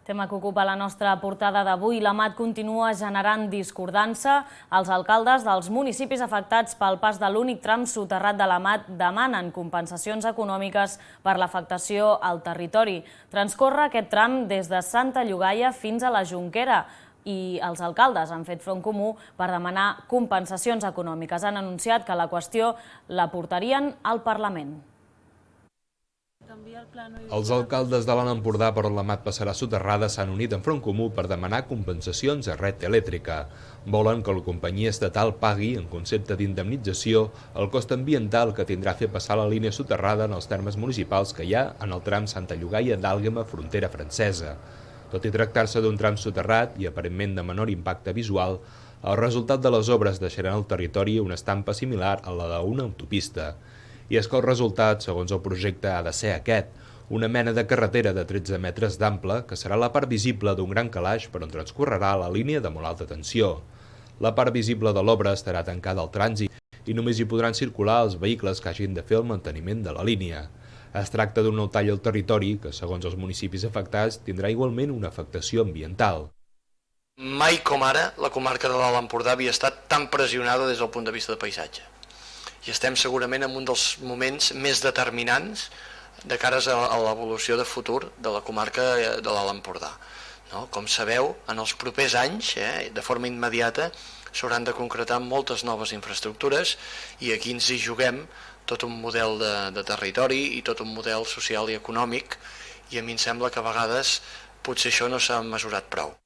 Tema que ocupa la nostra portada d'avui, l'AMAT continua generant discordança. Els alcaldes dels municipis afectats pel pas de l'únic tram soterrat de l'AMAT demanen compensacions econòmiques per l'afectació al territori. Transcorre aquest tram des de Santa Llogaia fins a la Jonquera i els alcaldes han fet front comú per demanar compensacions econòmiques. Han anunciat que la qüestió la portarien al Parlament. Els alcaldes de l'Alt Empordà per on l'AMAT passarà soterrada s'han unit en front comú per demanar compensacions a Red Elèctrica. Volen que la companyia estatal pagui, en concepte d'indemnització, el cost ambiental que tindrà fer passar la línia soterrada en els termes municipals que hi ha en el tram Santa Llogaia d'Àlguema, frontera francesa. Tot i tractar-se d'un tram soterrat i aparentment de menor impacte visual, el resultat de les obres deixarà al territori una estampa similar a la d'una autopista. I és que el resultat, segons el projecte, ha de ser aquest, una mena de carretera de 13 metres d'ample que serà la part visible d'un gran calaix per on transcorrerà la línia de molt alta tensió. La part visible de l'obra estarà tancada al trànsit i només hi podran circular els vehicles que hagin de fer el manteniment de la línia. Es tracta d'un nou tall al territori que, segons els municipis afectats, tindrà igualment una afectació ambiental. Mai com ara la comarca de l'Alt Empordà havia estat tan pressionada des del punt de vista de paisatge. I estem segurament en un dels moments més determinants de cares a l'evolució de futur de la comarca de l'Alt Empordà. Com sabeu, en els propers anys, de forma immediata, s'hauran de concretar moltes noves infraestructures i aquí ens hi juguem tot un model de territori i tot un model social i econòmic, i a mi em sembla que a vegades potser això no s'ha mesurat prou.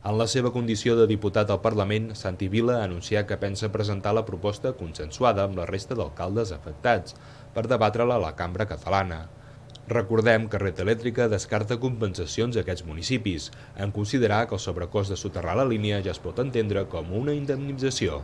En la seva condició de diputat al Parlament, Santi Vila ha anunciat que pensa presentar la proposta consensuada amb la resta d'alcaldes afectats per debatre-la a la Cambra Catalana. Recordem que Red Elèctrica descarta compensacions a aquests municipis, en considerar que el sobrecost de soterrar la línia ja es pot entendre com una indemnització.